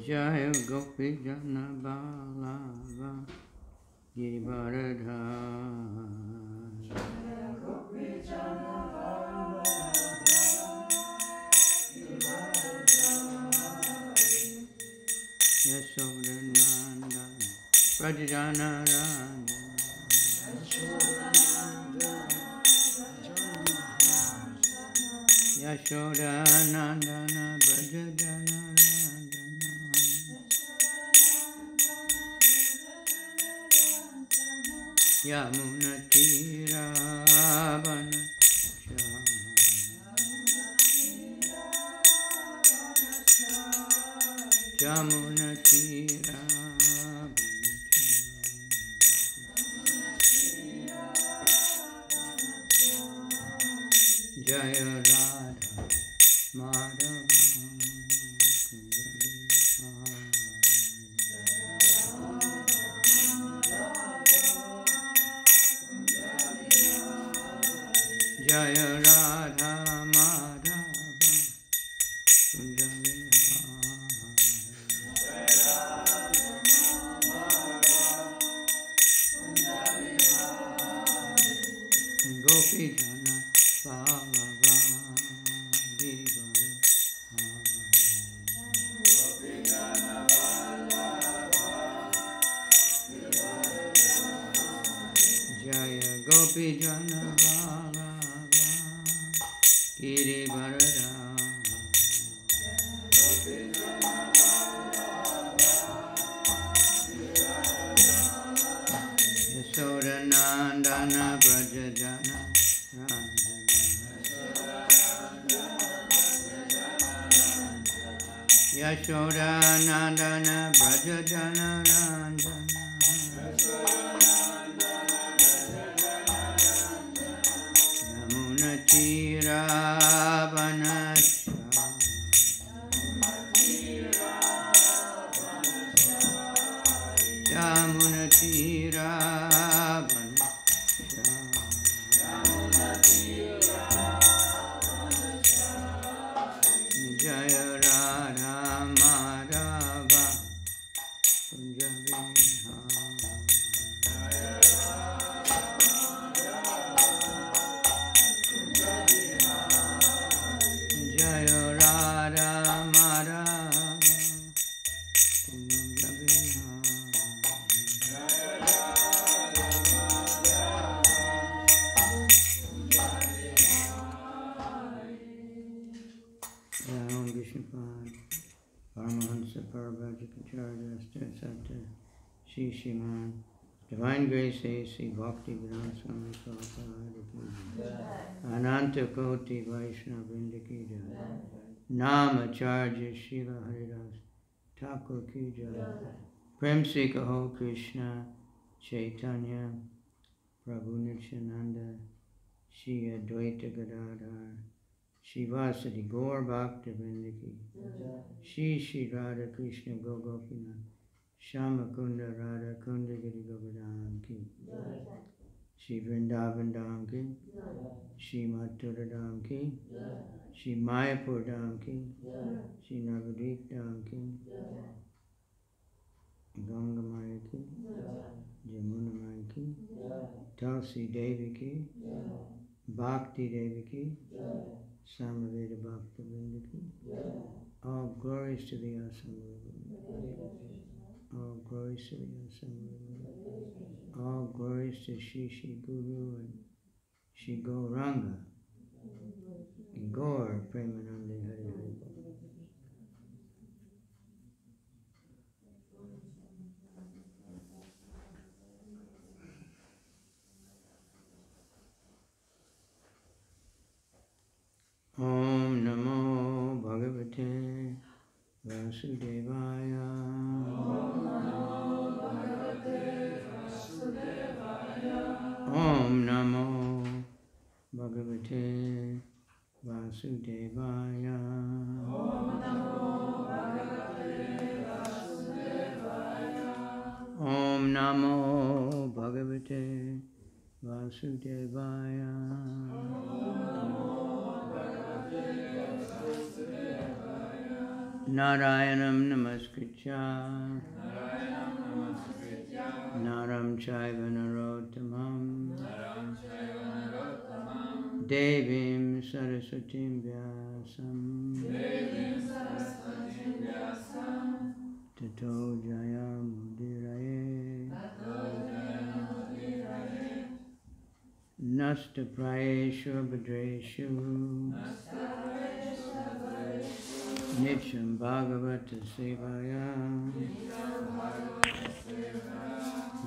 Jaya Gopi Jana Balava Giridharadhari Jaya Gopi Jana Balava Yashodananda Prajana Rana Yashodanandana Prajana Yamuna Tira Vanasha Yamuna Tira Jaya Radha Madhava Jaya Radha Madhava Gopi Jana Balava Jaya Gopi Jana Balava Giridharadhari Yashodanandana Prajana Yashodanandana Prajana Ranjana Yamuna Tira Vanasha Yamuna Tira Vanasha Jaya Radha Madhava Jaya Radha Madhava Om Vishnupad Paramahansa Parabhajikacharya Sthasata Shri Shiman Divine Grace A.C. Bhakti Vedanta Swami Prabhupada Ananta Koti Vaishnava Vrinda Ki Jai Namacharya Srila Haridas Thakur Ki Jai Prem Se Kaho Krishna Chaitanya Prabhu Nityananda Shri Advaita Gadadhar Shri Vasadi Gaur Bhakta Vrinda Ki Shri Radha Krishna Gopinath Shama Kunda Radha Kunda Giri Govardhan Ki Shri Vrindavan Dham Ki Shri Mathura Dham Ki Shri Mayapur Dham Ki Shri Navadvip Dham Ki Ganga Maya Ki Jamuna Maya Ki Tulsi Devi Ki Bhakti Devi Ki Samaveda Bhakta Vrinda Ki All glories to the Assembly. All glories to the Assembly. All glories to Shri Shri Guru and Shri Gauranga. Gaur Premanande Hari Hari. Om Namo Bhagavate Vasudevaya. Om Namo Bhagavate Vasudevaya. Om Namo Vasudevaya. Narayanam namaskritya Naram chaiva narottamam Devim Saraswatim Vyasam Tato Jayam Udiraye Nasta Prayeshu Bhadreshu Nityam Bhagavata Sevaya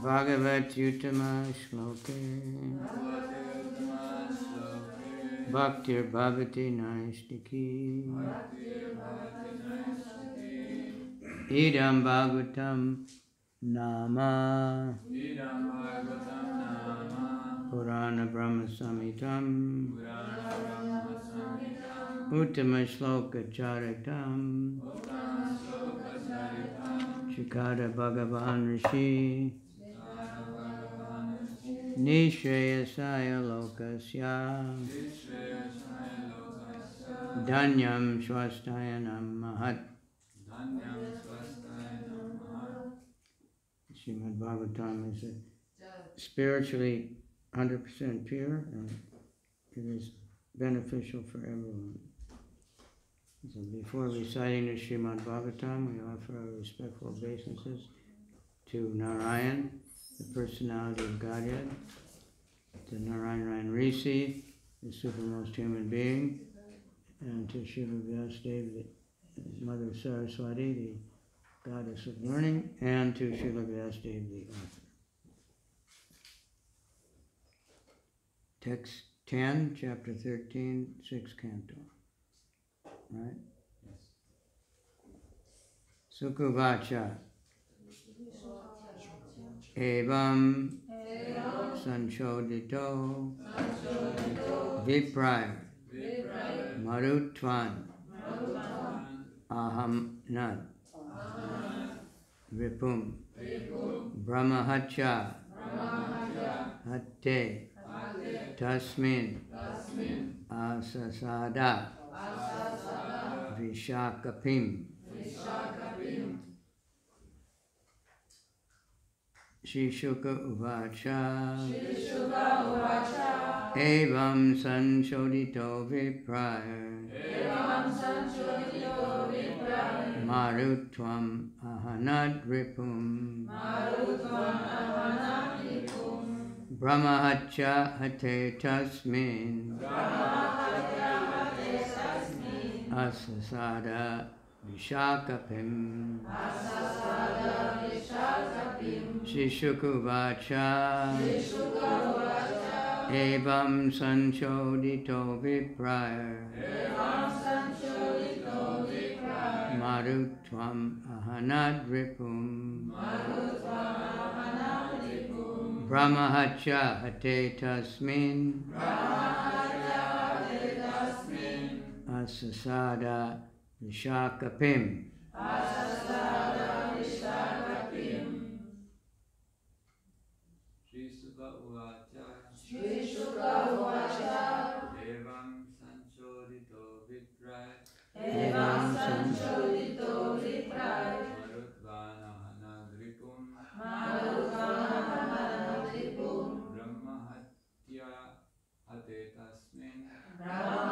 Bhagavat Utama Shloke Bhaktir Bhavati Naistiki Idam Bhagavatam Nama Purana Brahma Samhitam Uttama Shloka Charitam Chikara Bhagavan Rishi Nishreyasaya Lokasya Dhanyam Swasthayanam Mahat. Srimad Bhagavatam is spiritually 100% pure, and it is beneficial for everyone. So before reciting the Srimad Bhagavatam, we offer our respectful obeisances to Narayan, the personality of Godhead, to Narayan Rishi, the supermost human being, and to Srila Vyasadeva, the Mother Saraswati, the goddess of learning, and to Srila Vyasadeva, the author. Text 10, chapter 13, 6th canto. Right? Yes. Sukuvacha. Evam Sanchodito Vipraya Marutvan Aham Nad Ripum Brahmahacha Hatte Tasmin Asasada Vishakapim Shri Shuka Uvacha Evam Sanchodito Vipraya Marutvam Ahanad Ripum Brahmahacha Hate Tasmin Asasada Vishakapim Shri Shukuvacha Evam Sanchodito Vipraya Marutvam Ahanad Ripum Brahmahacha Hate Tasmin Asasada Vishakapim. Shri Shuka Uvacha Evam Sanchodito Vipraya Marutvana Hanagripum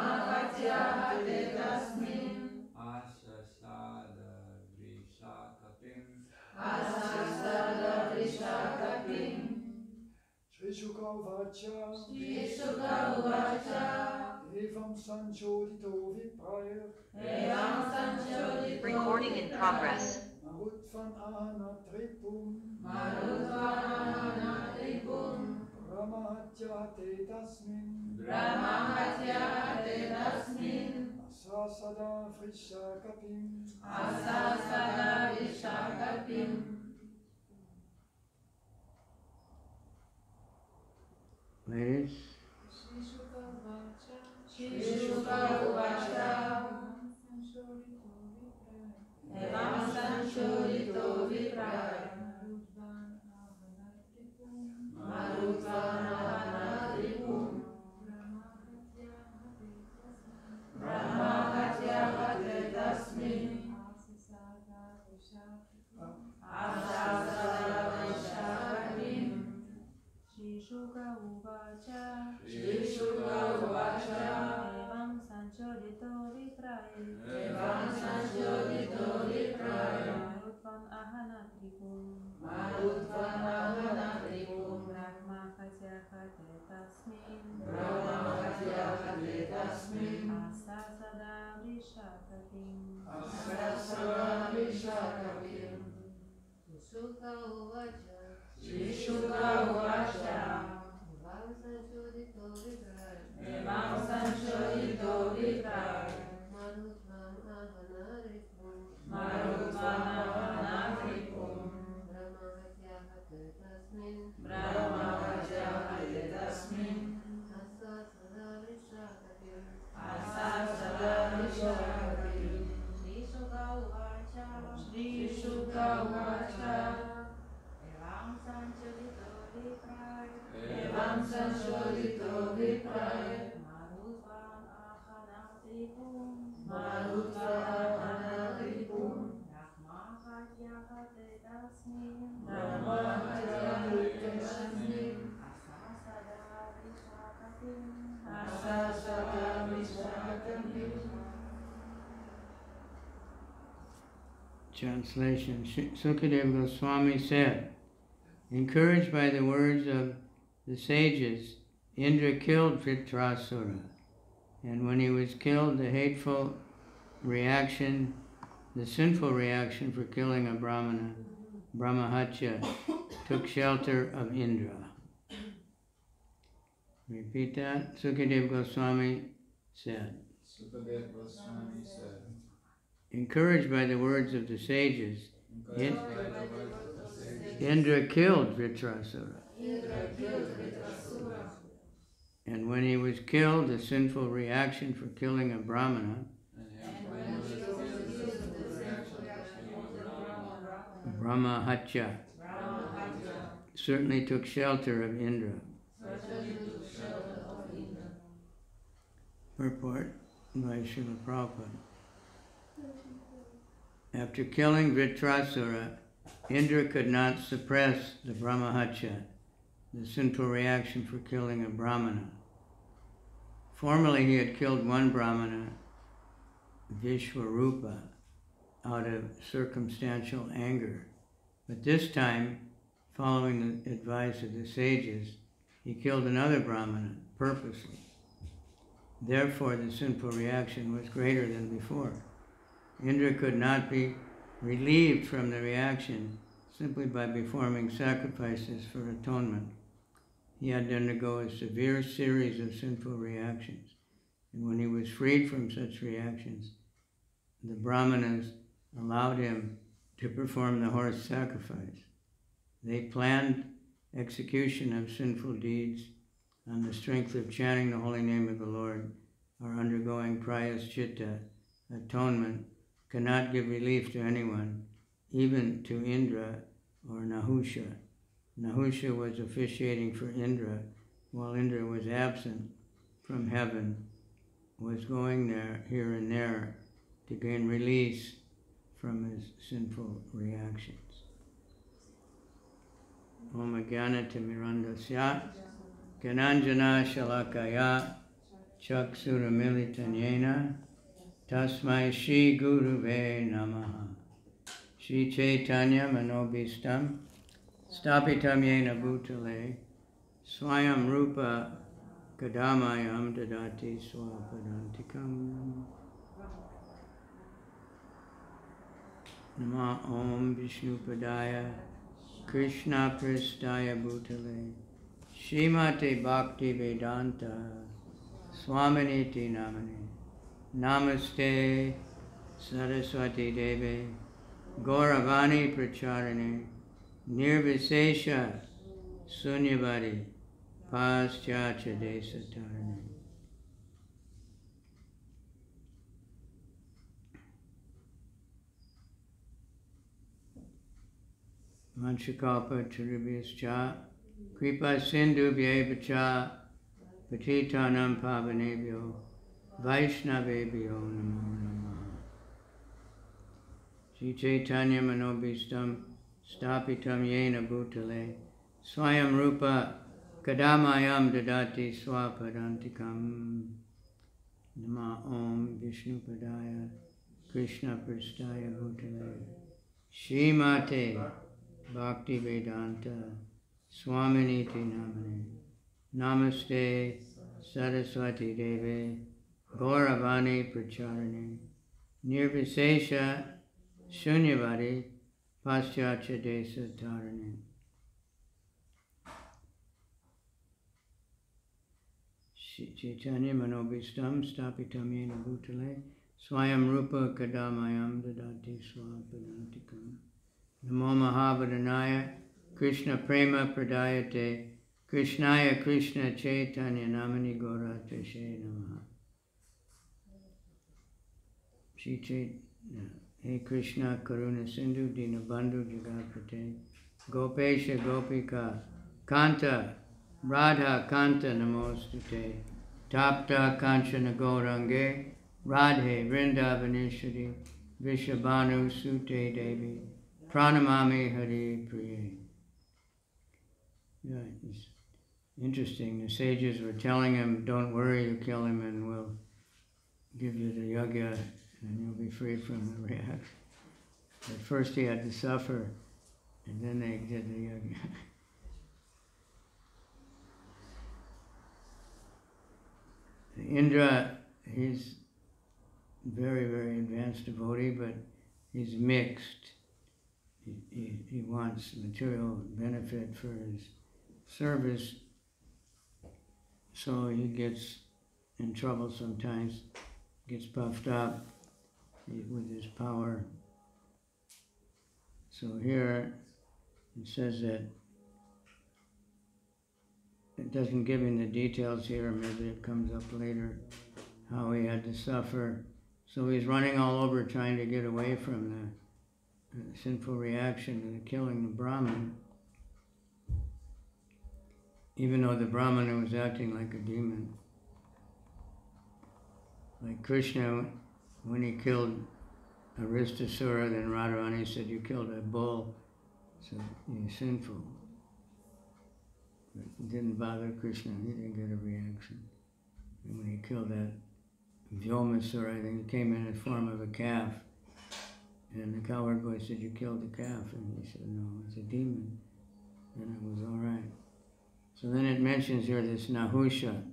Brahmahatya Hate Tasmin Asasada Vrishakapim. Shri Shuka Uvacha Evam Sanchodito Vipraya Recording in progress. Marutvan Ahanat Ripum Brahmahatya Hate Tasmin Asasada Vrishakapim. Ladies, Shuka Uvacha Shri Shuka Uvacha Evam Sanchodito Vipraye Evam Sanchodito Vipraye Marutvam Ahanatripum Marutvam Ahanatripum Brahma Katyakate Tasmin Brahma Katyakate Tasmin Asa Sada Vrishakatim Asasara Vishakapim Shuka Uvacha Shri Shuka Uvacha Evam Sanchodito Vipraye Evam Sanchodito Vipraye Marutvam Ahanatripum Marutvam Ahanatripum Brahma Katyakate Tasmin Brahma Katyakate Tasmin Asa Sada Vrishakatim Asasara Vishakapim Shri Shuka Uvacha Shri Shuka Uvacha Evam Sanchodito Vipraye Evam Sanchodito Vipraye Marutvam Ahanatripum Marutvam Ahanatripum Brahma Katyakate Tasmin Brahma Katyakate Tasmin Asasada Vrishakatim Asasara Vishakapim. Translation. Sukadeva Goswami said, encouraged by the words of the sages, Indra killed Vritrasura, and when he was killed, the hateful reaction, the sinful reaction for killing a Brahmana, Brahmahatya, took shelter of Indra. Repeat that. Sukadeva Goswami said, Sukadeva Goswami said, encouraged by the words of the sages, encouraged by the words of the sages, Indra killed Vritrasura. Indra killed Vritrasura, And when he was killed, the sinful reaction for killing a Brahmana, and when he was killed, the reaction for killing Brahma, Brahmahatya, certainly took shelter of Indra. Purport by Srila Prabhupada. After killing Vritrasura, Indra could not suppress the Brahmahatya, the sinful reaction for killing a Brahmana. Formerly he had killed one Brahmana, Vishwarupa, out of circumstantial anger. But this time, following the advice of the sages, he killed another Brahmana purposely. Therefore, the sinful reaction was greater than before. Indra could not be relieved from the reaction simply by performing sacrifices for atonement. He had to undergo a severe series of sinful reactions. And when he was freed from such reactions, the Brahmanas allowed him to perform the horse sacrifice. They planned execution of sinful deeds on the strength of chanting the holy name of the Lord or undergoing prayaschita, atonement, cannot give relief to anyone, even to Indra or Nahusha. Nahusha was officiating for Indra while Indra was absent from heaven, was going there, here and there, to gain release from his sinful reactions. Om Jnanatimirandasya Gyananjana Shalakaya Chaksuramilitanyena Tasmai Shri Guruve Namaha Shri Chaitanya Manobhistam Stapitam Yena Bhutale Swayam Rupa Kadamayam Dadati Swapadantikam Nama Om Vishnupadaya Krishna Pristaya Bhutale Srimate Bhakti Vedanta Swaminiti Namane Namaste Saraswati Deve Gauravani Pracharane Nirvisesha Sunyavadi Paschacha Desatarane. Manchakalpa Tarubhyascha Kripa Sindhu Vyevacha Patitanam Pavanebhyo Vaishnavebhyo Namo Namaha. Shri Chaitanya Manobhistam Stapitam Yena Bhutale Swayam Rupa Kadamayam dadati swapadantikam. Nama Om Vishnu Padaya Krishna Prasthaya Bhutale Srimate Bhakti Vedanta Swaminiti Namane Namaste Saraswati Deve Gauravani Pracharane Nirvisesha Shunyavadi Paschatya Desa Tarane. Chaitanya Manobhistam Stapitam Yena Bhutale Swayam Rupa Kadamayam Dadati Swapadantikam. Namo Mahabharanaya Krishna Prema Pradayate Krishnaya Krishna Chaitanya Namani Gauradesh Namaha. Shri Chaitanya. Hey Krishna Karuna Sindhu Dinabandhu Jagapate Gopesha Gopika Kanta Radha Kanta Namostute Tapta Kanchana Gaurange Radhe Vrindavaneshwari Vishabhanu Sute Devi Pranamami Hari Priye. Yeah, it's interesting. The sages were telling him, don't worry, you kill him and we'll give you the yajna and you'll be free from the reaction. At first he had to suffer and then they did the yajna. Indra, he's very, very advanced devotee, but he's mixed. He wants material benefit for his service, so he gets in trouble sometimes, gets puffed up with his power. So here it says that it doesn't give him the details here, maybe it comes up later, how he had to suffer. So he's running all over trying to get away from the sinful reaction to the killing the Brahman, even though the Brahmana was acting like a demon. Like Krishna, when he killed Aristasura, then Radharani said, you killed a bull, so you're sinful. It didn't bother Krishna, he didn't get a reaction. And when he killed that Vyomasura, I think it came in the form of a calf. And the cowherd boy said, you killed the calf. And he said, no, it's a demon. And it was all right. So then it mentions here this Nahusha.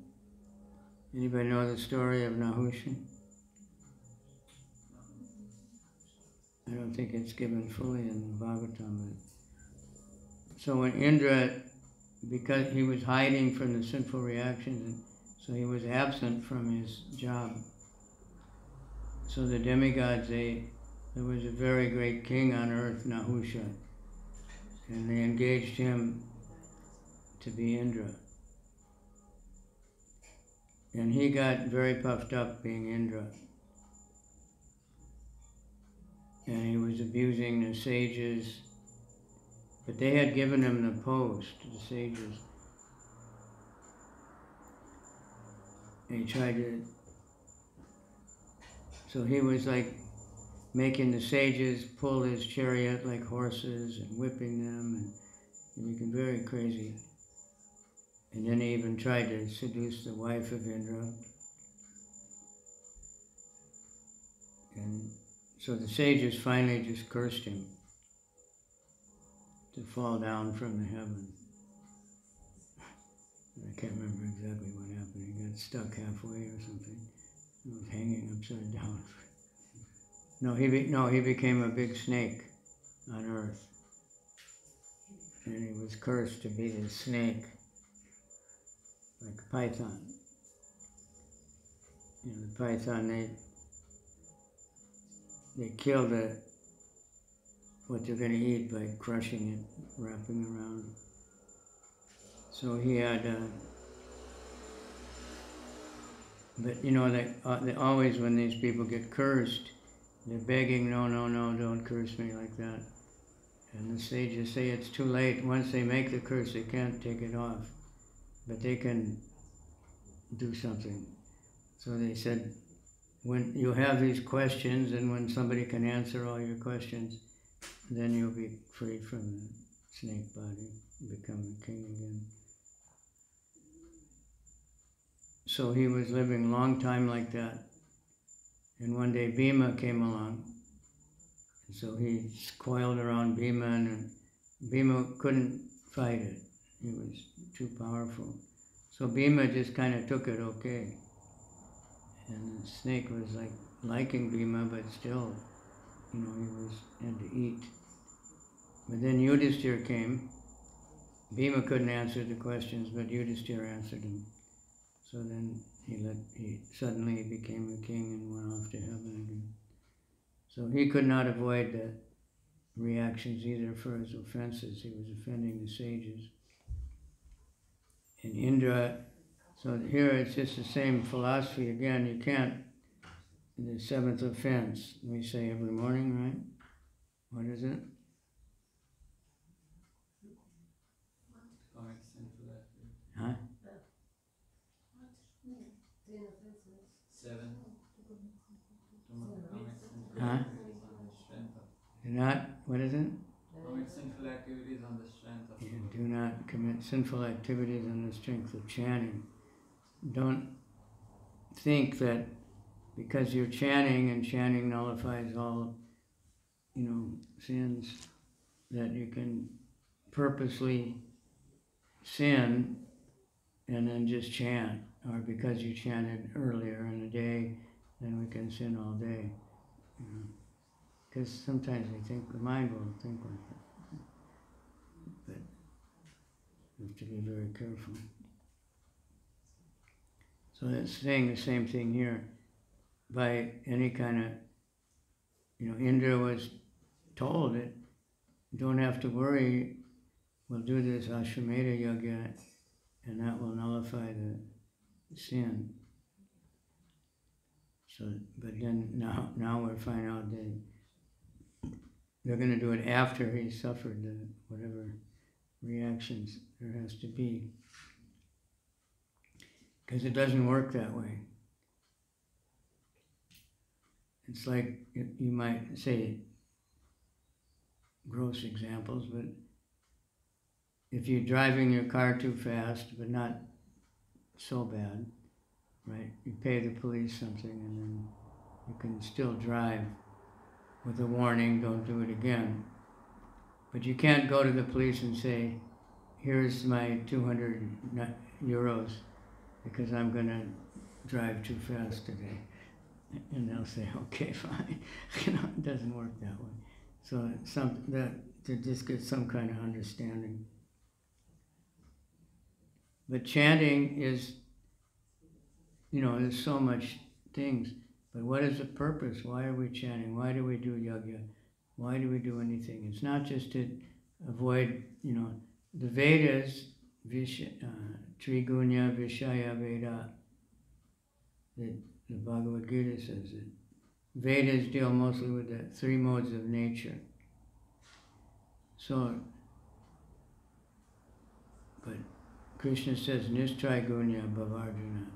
Anybody know the story of Nahusha? I don't think it's given fully in the Bhagavatam. But so when Indra, because he was hiding from the sinful reactions, so he was absent from his job. So the demigods, there was a very great king on earth, Nahusha, and they engaged him to be Indra. And he got very puffed up being Indra. And he was abusing the sages, but they had given him the post, the sages. And he tried to, so he was like making the sages pull his chariot like horses and whipping them and making very crazy. And then he even tried to seduce the wife of Indra. And so the sages finally just cursed him to fall down from the heaven. I can't remember exactly what happened. He got stuck halfway or something. He was hanging upside down. No, he became a big snake on earth. And he was cursed to be this snake, like a python. You know, the python, they kill what they're going to eat by crushing it, wrapping around. So he had, but you know, they always, when these people get cursed, they're begging, no, don't curse me like that. And the sages say it's too late. Once they make the curse, they can't take it off. But they can do something. So they said, when you have these questions, and when somebody can answer all your questions, then you'll be free from the snake body, become a king again. so he was living a long time like that. And one day Bhima came along. And so he coiled around Bhima, and Bhima couldn't fight it. He was too powerful. So Bhima just kind of took it okay. And the snake was like liking Bhima, but still, he had to eat. But then Yudhishthira came. Bhima couldn't answer the questions, but Yudhishthira answered them. So then he suddenly became a king and went off to heaven again. So he could not avoid the reactions either for his offenses. He was offending the sages. And Indra, so here it's just the same philosophy again. You can't, the seventh offense, we say every morning, right? What is it? Huh? 7. Huh? Not, what is it? Commit sinful activities on the strength of You do not commit sinful activities on the strength of chanting. Don't think that because you're chanting and chanting nullifies all, sins, that you can purposely sin and then just chant, or because you chanted earlier in the day, then we can sin all day. Because sometimes we think, the mind will think like that. But you have to be very careful. So it's saying the same thing here. By any kind of, Indra was told that you don't have to worry, we'll do this Ashwamedha Yajna, and that will nullify the sin. So, but then now we're finding out that they're going to do it after he suffered the whatever reactions there has to be. Because it doesn't work that way. It's like, you might say gross examples, but if you're driving your car too fast, but not so bad, right? You pay the police something and then you can still drive with a warning, don't do it again. But you can't go to the police and say, here's my 200 euros because I'm going to drive too fast today. And they'll say, okay, fine. It doesn't work that way. So to just get some kind of understanding. But chanting is, there's so much things. But what is the purpose? Why are we chanting? Why do we do yoga? Why do we do anything? It's not just to avoid, the Vedas, Trigunya Vishaya Veda, the Bhagavad Gita says it. Vedas deal mostly with the 3 modes of nature. So, but Krishna says, Nistrigunya Bhavarjuna,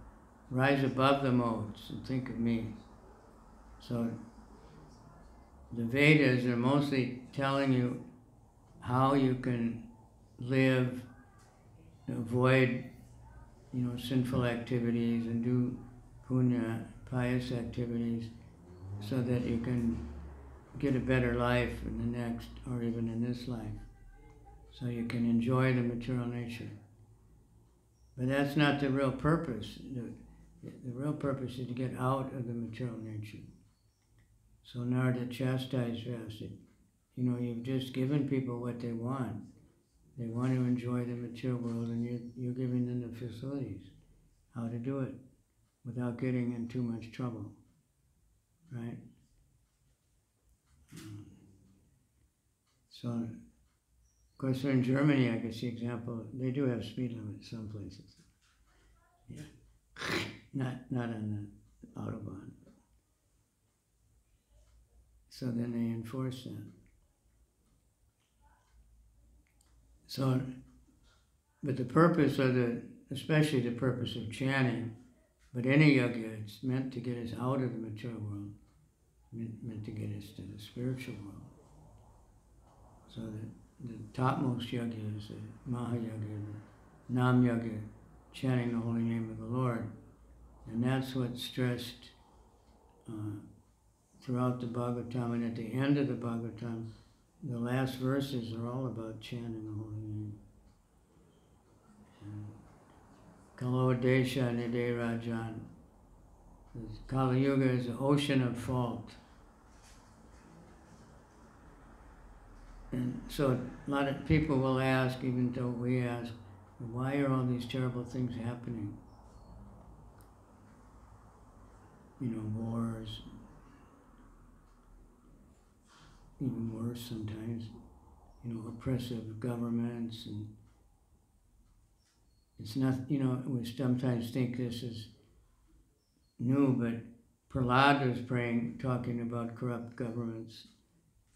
rise above the modes and think of me. So, the Vedas are mostly telling you how you can live, avoid, sinful activities and do punya, pious activities, so that you can get a better life in the next, or even in this life, so you can enjoy the material nature. But that's not the real purpose. The real purpose is to get out of the material nature. So Narada chastised Vyasa. You've just given people what they want. They want to enjoy the material world, and you're giving them the facilities, how to do it without getting in too much trouble, right? So, of course, in Germany, I guess the example, they do have speed limits some places. Yeah, not on the Autobahn. So then they enforce that. So, but the purpose of especially the purpose of chanting, but any yajna, it's meant to get us out of the material world, meant to get us to the spiritual world. So the topmost yajna is the Mahayajna, the Nam Yajna, chanting the holy name of the Lord. And that's what's stressed throughout the Bhagavatam, and at the end of the Bhagavatam, the last verses are all about chanting the holy name. Gauradesh Nide Rajan. Kali Yuga is an ocean of fault. And so a lot of people will ask, even though we ask, why are all these terrible things happening? You know, wars, even worse sometimes, you know, oppressive governments, and it's not, you know, we sometimes think this is new, but Prahlad was praying, talking about corrupt governments,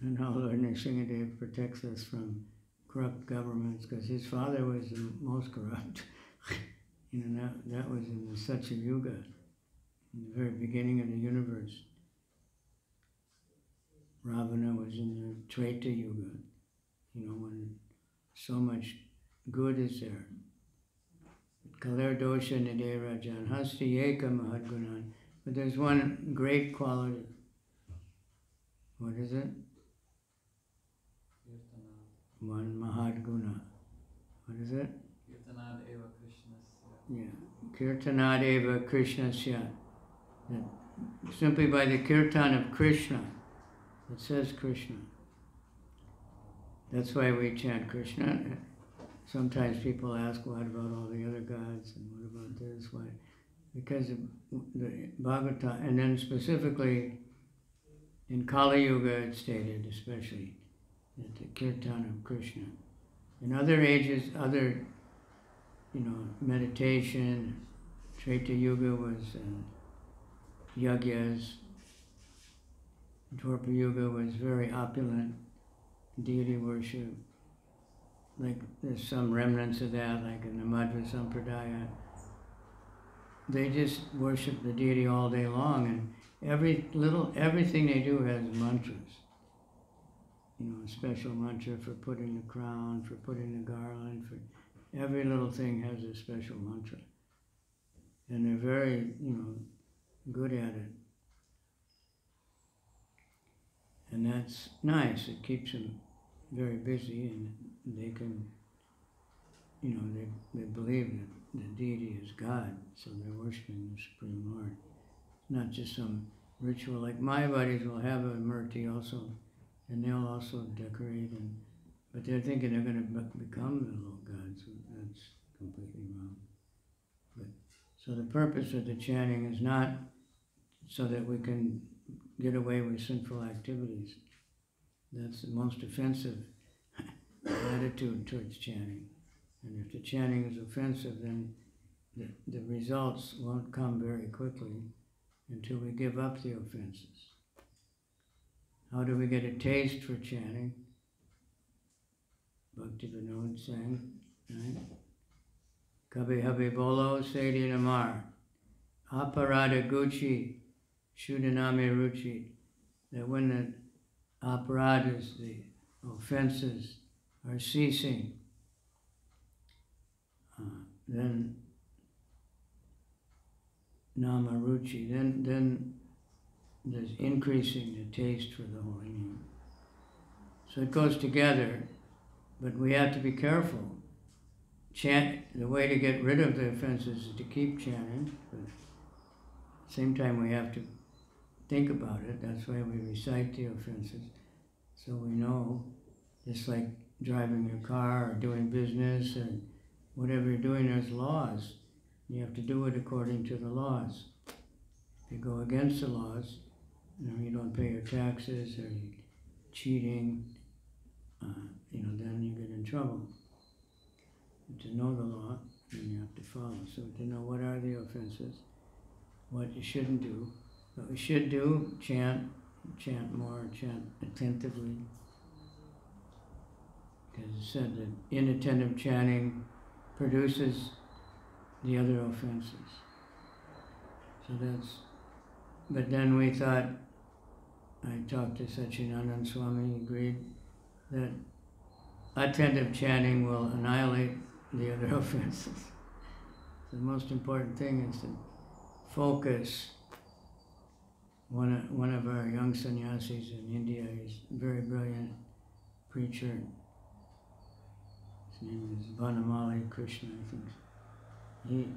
and how Lord Nrsimhadev protects us from corrupt governments, because his father was the most corrupt. You know, that was in the Satya Yuga, in the very beginning of the universe. Ravana was in the Treta Yuga, you know, when so much good is there. Kaler dosha nide rajan hasti eka mahadgunan. But there's one great quality. What is it? One mahadguna. What is it? Kirtanad eva Krishnasya. Yeah. Kirtanad eva Krishnasya. Simply by the kirtan of Krishna. It says Krishna. That's why we chant Krishna. Sometimes people ask, what about all the other gods, and what about this? Why? Because the Bhagavatam, and then specifically in Kali Yuga it's stated, especially, that the kirtan of Krishna. In other ages, other, you know, meditation, Treta Yuga was yagyas, Dwapara Yuga was very opulent, deity worship. Like there's some remnants of that, like in the Madhva Sampradaya. They just worship the deity all day long, and everything they do has mantras. You know, a special mantra for putting the crown, for putting the garland, for every little thing has a special mantra. And they're very, you know, good at it. And that's nice, it keeps them very busy, and they can, you know, they believe that the deity is God, so they're worshiping the Supreme Lord. Not just some ritual, like Mayavadis will have a murti also, and they'll also decorate, but they're thinking they're going to become the little gods. That's completely wrong. But so the purpose of the chanting is not so that we can get away with sinful activities. That's the most offensive attitude towards chanting. And if the chanting is offensive, then the results won't come very quickly until we give up the offenses. How do we get a taste for chanting? Bhakti Vinod sang, right? Kabhi Habhi Bolo Sedi Namar Aparada Gucci Shudanami Ruchi. That when the aparadas, the offenses, are ceasing, then Nama Ruchi, then there's increasing the taste for the holy name. So it goes together, but we have to be careful. Chant, the way to get rid of the offenses is to keep chanting, but at the same time we have to think about it. That's why we recite the offenses, so we know, just like driving your car or doing business or whatever you're doing, there's laws. You have to do it according to the laws. If you go against the laws, you know, you don't pay your taxes or you're cheating, you know, then you get in trouble. And to know the law, then you have to follow. So to know what are the offenses, what you shouldn't do. What we should do, chant more, chant attentively. Because it said that inattentive chanting produces the other offenses. So but then we thought, I talked to Satchidananda Swami, he agreed that attentive chanting will annihilate the other offenses. The most important thing is to focus. One of our young sannyasis in India is a very brilliant preacher. His name is Vanamali Krishna, I think.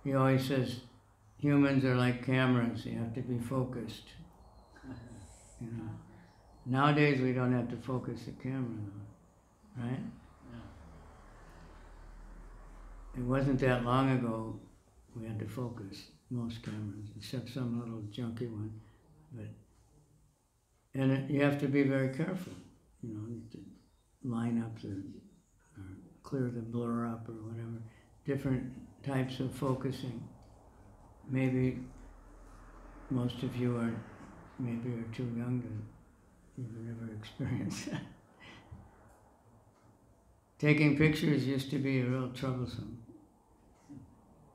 He always says humans are like cameras. You have to be focused. You know. Nowadays we don't have to focus the camera, though, right? It wasn't that long ago we had to focus most cameras, except some little junky one. And you have to be very careful, you know, to line up or clear the blur up or whatever. Different types of focusing. Maybe most of you are too young to even ever experience that. Taking pictures used to be real troublesome.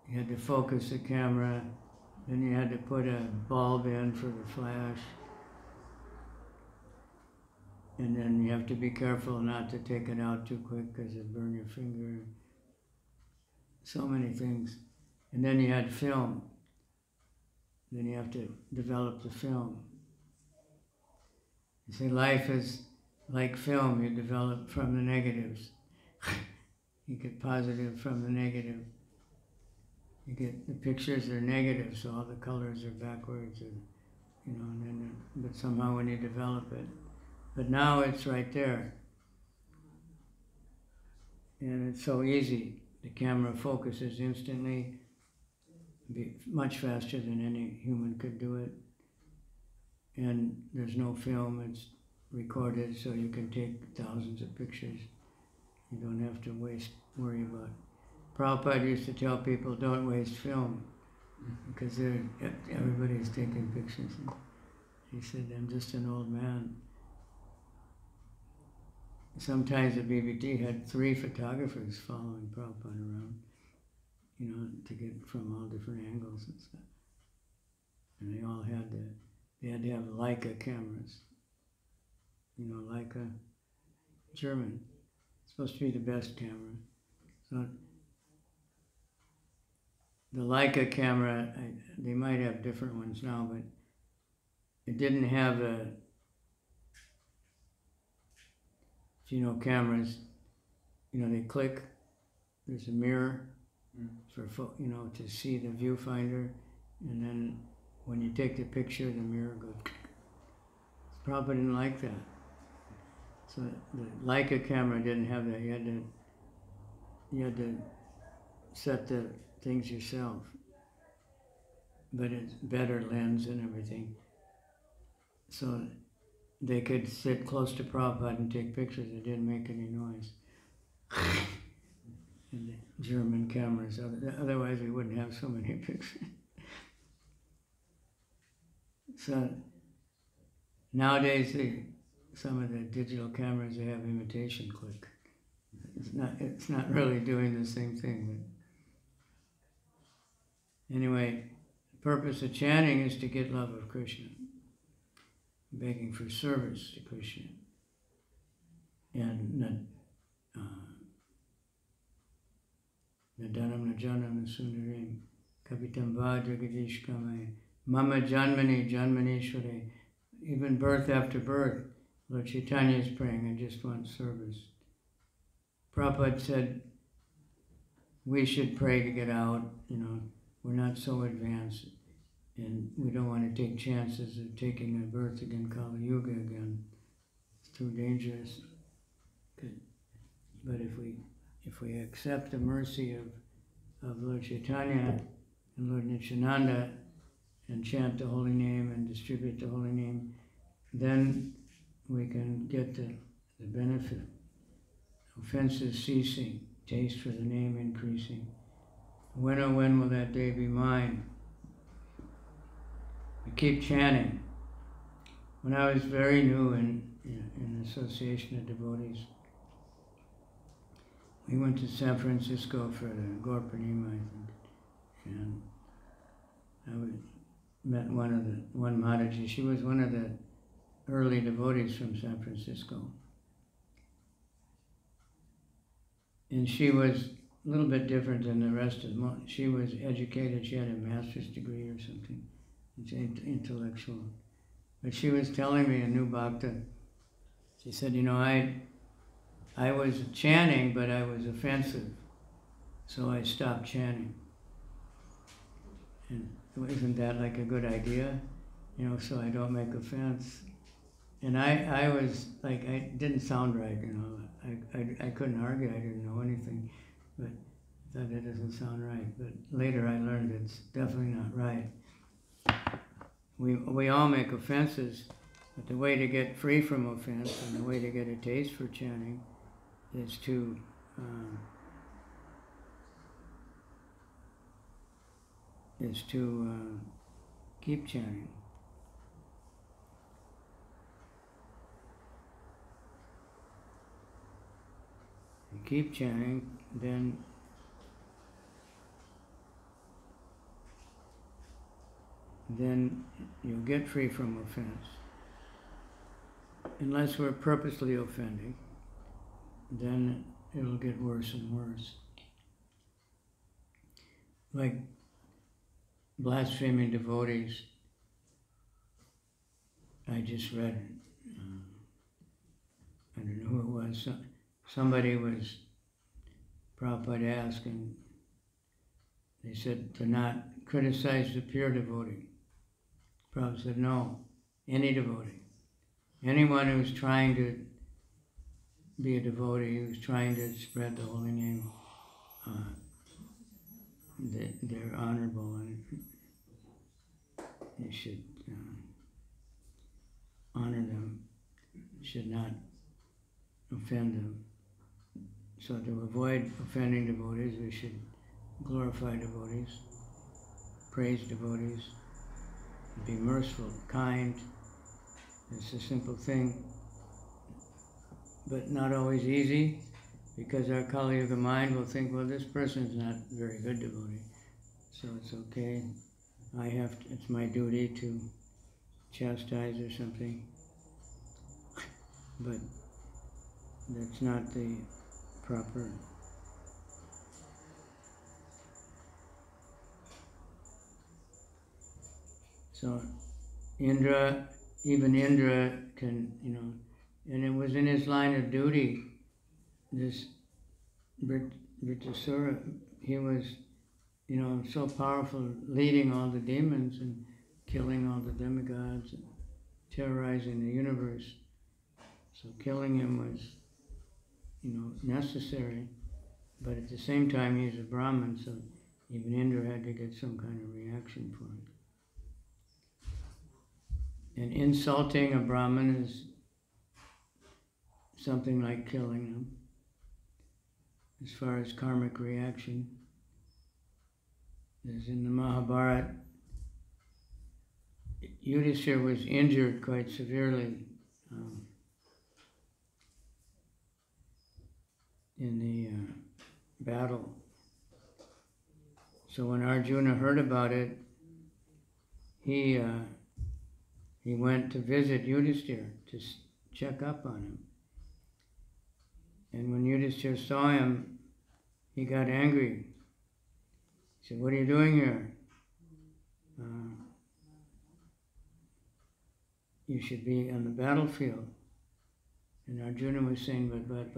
You had to focus the camera, then you had to put a bulb in for the flash, and then you have to be careful not to take it out too quick because it'd burn your finger. So many things. And then you had film. Then you have to develop the film. You see, life is like film. You develop from the negatives. You get positive from the negative. You get the pictures are negative, so all the colors are backwards, and, you know. And then, but somehow when you develop it, but now it's right there, and it's so easy. The camera focuses instantly, much faster than any human could do it. And there's no film, it's recorded, so you can take thousands of pictures. You don't have to worry about it. Prabhupada used to tell people, don't waste film, because everybody's taking pictures. He said, I'm just an old man. Sometimes the BBT had 3 photographers following Prabhupada around, you know, to get from all different angles and stuff. And they all had to have Leica cameras. You know, Leica, German. It's supposed to be the best camera. So the Leica camera, they might have different ones now, but it didn't have if you know cameras, you know, they click, there's a mirror for, you know, to see the viewfinder, and then when you take the picture, the mirror goes. Prabhupada didn't like that. So the Leica camera didn't have that. You had to set the things yourself. But it's better lens and everything. So they could sit close to Prabhupada and take pictures. It didn't make any noise. And the German cameras, otherwise we wouldn't have so many pictures. So nowadays, some of the digital cameras, they have imitation click. It's not really doing the same thing. But anyway, the purpose of chanting is to get love of Krishna, begging for service to Krishna. And Nadanam Najanam Sundarim Kapitam Vajagadish Kamaya Mama Janmani Janmaneshware. Even birth after birth, Lord Chaitanya is praying, I just want service. Prabhupada said we should pray to get out, you know, we're not so advanced and we don't want to take chances of taking a birth again, Kali Yuga again. It's too dangerous. But if we accept the mercy of Lord Chaitanya and Lord Nityananda and chant the holy name and distribute the holy name, then we can get the benefit. Offenses ceasing, taste for the name increasing. When, oh when will that day be mine? We keep chanting. When I was very new in the Association of Devotees, we went to San Francisco for the Gaur Purnima, I think, and I met one Mataji. She was one of the early devotees from San Francisco. And she was little bit different than the rest of them. She was educated, she had a master's degree or something. It's intellectual. But she was telling me, a new bhakta, she said, you know, I was chanting, but I was offensive, so I stopped chanting. And isn't that like a good idea? You know, so I don't make offense. And I was like, I didn't sound right, you know. I couldn't argue, I didn't know anything, but I thought that doesn't sound right. But later I learned it's definitely not right. We all make offenses, but the way to get free from offense and the way to get a taste for chanting is to keep chanting. You keep chanting, then you'll get free from offense. Unless we're purposely offending, then it'll get worse and worse. Like blaspheming devotees, I just read, I don't know who it was, somebody was, Prabhupada asked, and they said to not criticize the pure devotee. Prabhupada said, no, any devotee. Anyone who's trying to be a devotee, who's trying to spread the holy name, they're honorable, and you should honor them, should not offend them. So to avoid offending devotees, we should glorify devotees, praise devotees, be merciful, kind. It's a simple thing, but not always easy, because our Kali Yuga mind will think, well, this person's not a very good devotee, so it's okay. It's my duty to chastise or something. But that's not the proper. So even Indra can, you know, and it was in his line of duty, this Vritrasura, he was, you know, so powerful, leading all the demons and killing all the demigods and terrorizing the universe. So killing him was, you know, necessary, but at the same time he's a Brahmin, so even Indra had to get some kind of reaction for it. And insulting a Brahmin is something like killing him, as far as karmic reaction. As in the Mahabharata, Yudhishthira was injured quite severely in the battle. So when Arjuna heard about it, he went to visit Yudhishthira to check up on him. And when Yudhishthira saw him, he got angry. He said, what are you doing here? You should be on the battlefield. And Arjuna was saying, but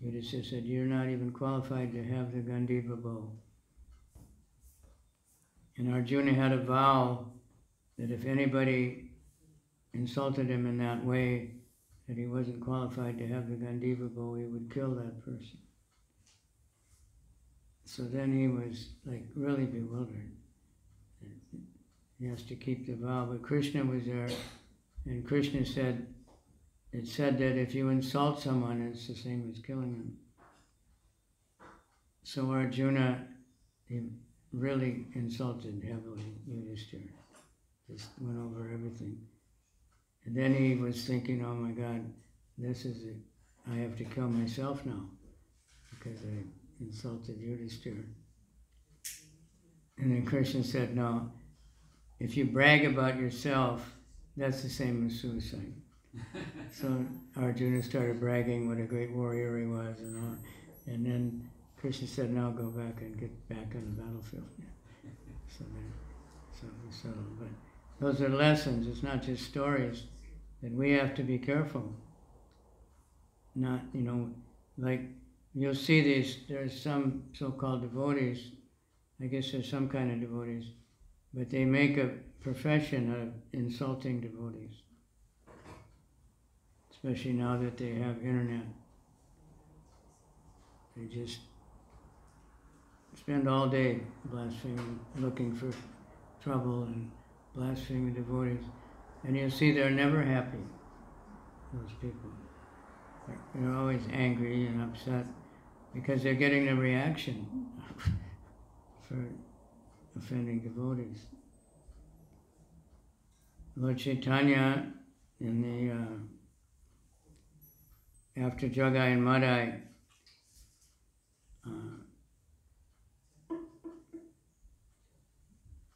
Yudhishthira said, you're not even qualified to have the Gandiva bow. And Arjuna had a vow that if anybody insulted him in that way, that he wasn't qualified to have the Gandiva bow, he would kill that person. So then he was like really bewildered. He has to keep the vow, but Krishna was there, and Krishna said, it said that if you insult someone, it's the same as killing them. So Arjuna, he really insulted heavily Yudhishthira. Just went over everything. And then he was thinking, oh my God, this is it. I have to kill myself now, because I insulted Yudhishthira. And then Krishna said, no, if you brag about yourself, that's the same as suicide. So Arjuna started bragging what a great warrior he was and all. And then Krishna said, now go back and get back on the battlefield. So we settled. But those are lessons. It's not just stories. That we have to be careful. Not, like you'll see there's some so-called devotees, I guess there's some kind of devotees, but they make a profession of insulting devotees. Especially now that they have internet. They just spend all day blaspheming, looking for trouble and blaspheming devotees. And you'll see they're never happy, those people. They're always angry and upset because they're getting a reaction for offending devotees. Lord Chaitanya, in the after Jagai and Madai,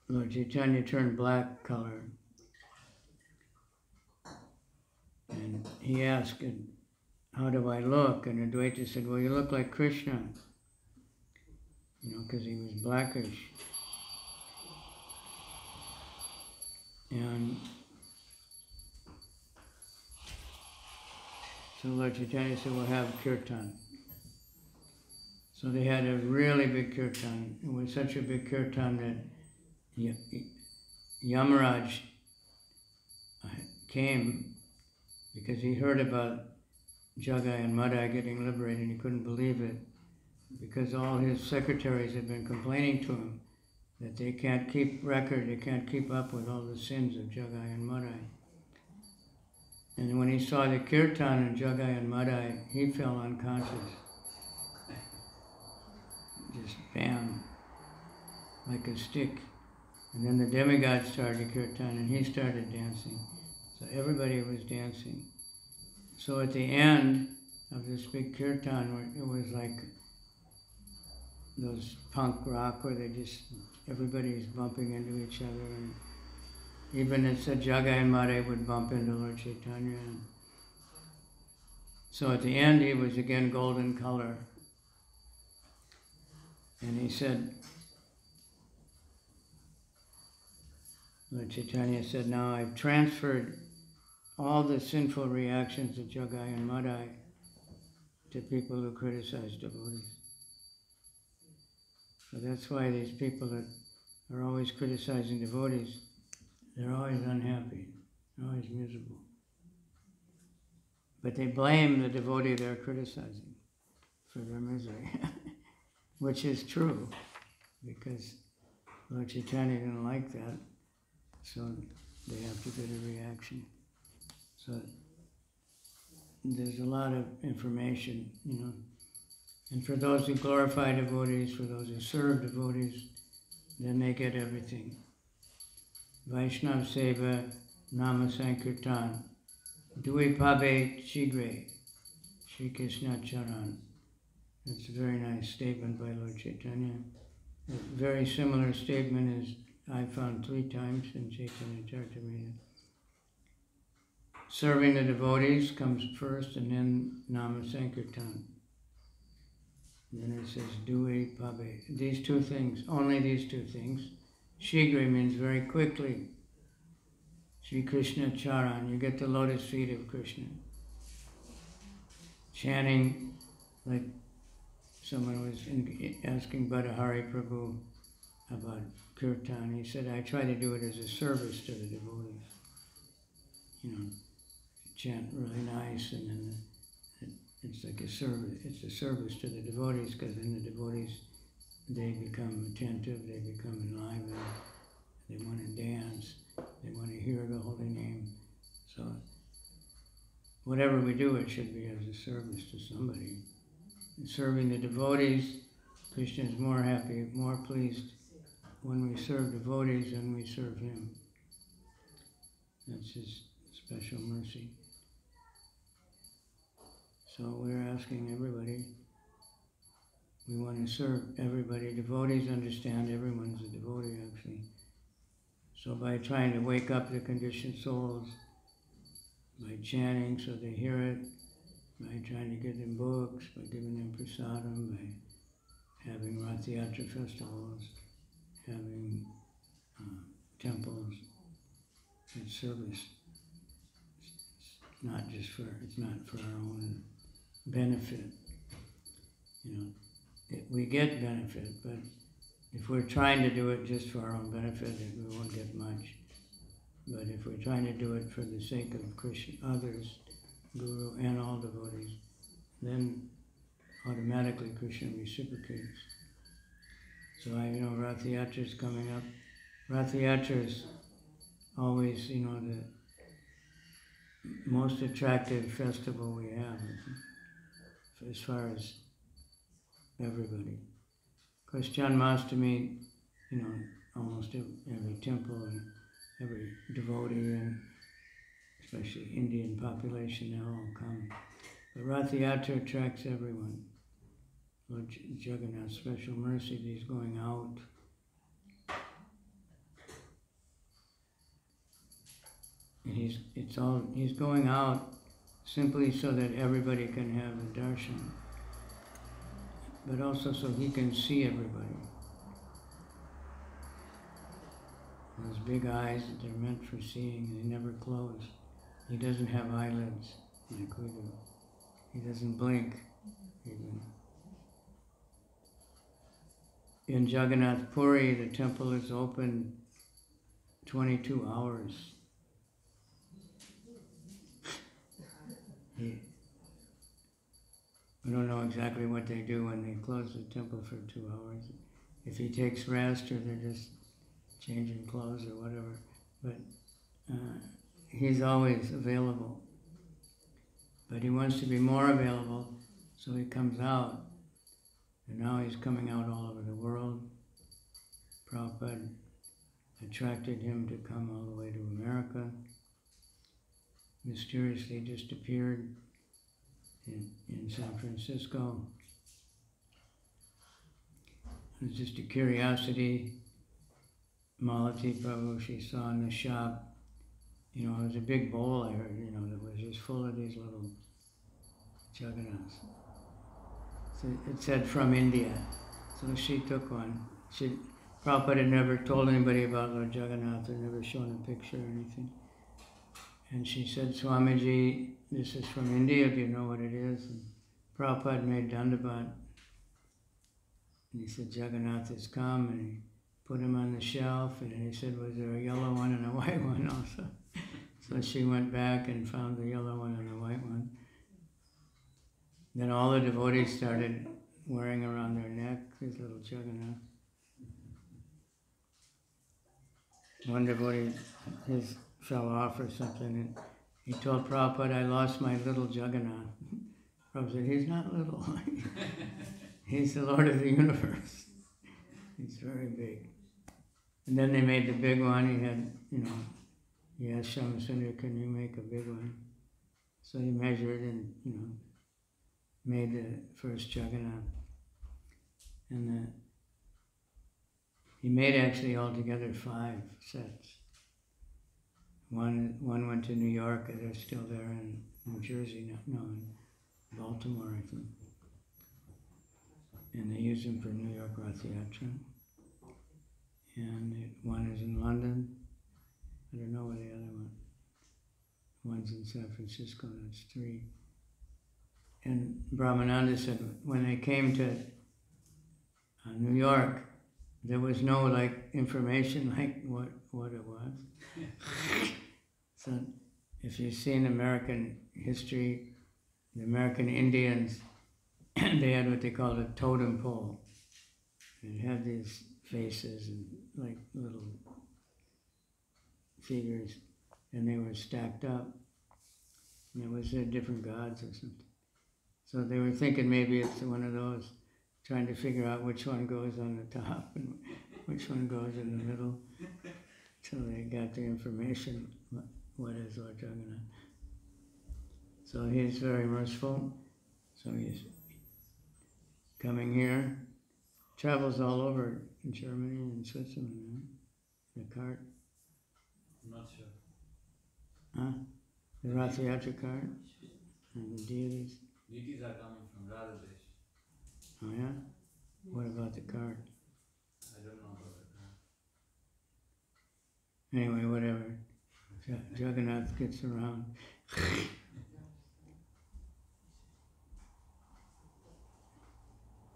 Lord Chaitanya turned black color, and he asked, how do I look? And Advaita said, well, you look like Krishna, because he was blackish. And so Lord Chaitanya said, we'll have kirtan. So they had a really big kirtan. It was such a big kirtan that Yamaraj came because he heard about Jagai and Madai getting liberated, and he couldn't believe it because all his secretaries had been complaining to him that they can't keep record, they can't keep up with all the sins of Jagai and Madai. And when he saw the kirtan in Jagai and Madai, he fell unconscious. Just bam, like a stick. And then the demigod started kirtan and he started dancing. So everybody was dancing. So at the end of this big kirtan, it was like those punk rock where everybody's bumping into each other. And even it said Jagai and Madai would bump into Lord Chaitanya. So at the end, he was again golden color. And he said, Lord Chaitanya said, now I've transferred all the sinful reactions of Jagai and Madai to people who criticize devotees. So that's why these people that are always criticizing devotees, they're always unhappy, they're always miserable. But they blame the devotee they're criticizing for their misery, which is true, because Lord Chaitanya didn't like that, so they have to get a reaction. So there's a lot of information, And for those who glorify devotees, for those who serve devotees, then they get everything. Vaishnav Seva Nama Sankirtan Dui Pabe Shigre Shri Krishna Charan. That's a very nice statement by Lord Chaitanya. A very similar statement is I found 3 times in Chaitanya Charitamrita. Serving the devotees comes first, and then Nama Sankirtan. Then it says Dui Pabe. These 2 things, only these 2 things. Shigre means very quickly. Shri Krishna Charan, you get the lotus feet of Krishna. Chanting, like someone was asking Bhattahari Prabhu about kirtan. He said, I try to do it as a service to the devotees. Chant really nice, and then it's like a service. It's a service to the devotees, because then the devotees, they become attentive, they become enlivened, they want to dance, they want to hear the holy name. So whatever we do, it should be as a service to somebody. And serving the devotees, Krishna is more happy, more pleased when we serve devotees than we serve him. That's his special mercy. So we're asking everybody, we want to serve everybody. Devotees understand everyone's a devotee, actually. So by trying to wake up the conditioned souls, by chanting so they hear it, by trying to give them books, by giving them prasadam, by having Rath Yatra festivals, having temples and service. It's not for our own benefit. We get benefit, but if we're trying to do it just for our own benefit, we won't get much. But if we're trying to do it for the sake of Krishna, others, Guru, and all devotees, then automatically Krishna reciprocates. So Rath Yatra is coming up. Rath Yatra is always, the most attractive festival we have, as far as everybody. Of course, Janmashtami, almost every temple and every devotee, and especially Indian population, they all come. But Rath Yatra attracts everyone. Lord Jagannath, special mercy, he's going out. And he's going out simply so that everybody can have the darshan, but also so he can see everybody. Those big eyes that they're meant for seeing, they never close. He doesn't have eyelids like we do. He doesn't blink even. In Jagannath Puri, the temple is open 22 hours. We don't know exactly what they do when they close the temple for 2 hours. If he takes rest or they're just changing clothes or whatever. But he's always available. But he wants to be more available, so he comes out. And now he's coming out all over the world. Prabhupada attracted him to come all the way to America. Mysteriously just appeared in San Francisco. It was just a curiosity. Malati Prabhu, she saw in the shop, it was a big bowl I heard, that was just full of these little Jagannaths. So it said from India. So she took one. Prabhupada had never told anybody about Lord Jagannath, had never shown a picture or anything. And she said, Swamiji, this is from India, do you know what it is? And Prabhupada made Dandavat. And he said, Jagannath has come, and he put him on the shelf, and he said, was there a yellow one and a white one also? So she went back and found the yellow one and the white one. Then all the devotees started wearing around their neck these little Jagannath. One devotee, his fell off or something, and he told Prabhupada, I lost my little Jagannath. Prabhupada said, he's not little. He's the Lord of the universe. He's very big. And then they made the big one. He had, he asked Shamasundar, can you make a big one? So he measured and, made the first Jagannath. And he made actually altogether 5 sets. One went to New York, and they're still there in New Jersey, in Baltimore, I think. And they use them for New York Rath Yatra. And one is in London. I don't know where the other one. One's in San Francisco, that's 3. And Brahmananda said when they came to New York, there was no information like what it was. So if you've seen American history, the American Indians, they had what they called a totem pole. It had these faces and little figures, and they were stacked up. And it was different gods or something. So they were thinking maybe it's one of those, trying to figure out which one goes on the top and which one goes in the middle. So they got the information, what is Lord Jagannath. So he's very merciful. So he's coming here, travels all over in Germany and Switzerland, in a cart. I'm not sure. Huh? The Rath Yatra cart and the deities. Deities are coming from Gauradesh. Oh yeah? What about the cart? I don't know about the cart. Anyway, whatever. Jagannath gets around.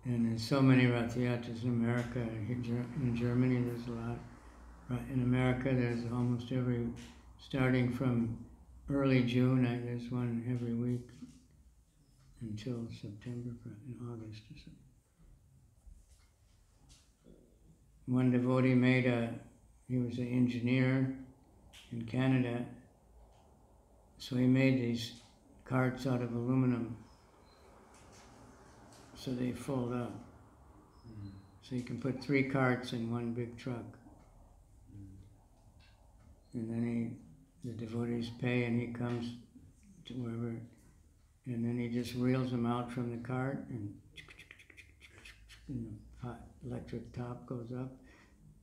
And there's so many Rath Yatras in America. In Germany there's a lot. In America there's almost every, starting from early June, there's one every week until September, in August or something. One devotee he was an engineer in Canada, so he made these carts out of aluminum, so they fold up. So you can put 3 carts in one big truck. And then the devotees pay, and he comes to wherever, and then he just reels them out from the cart, and the hot electric top goes up,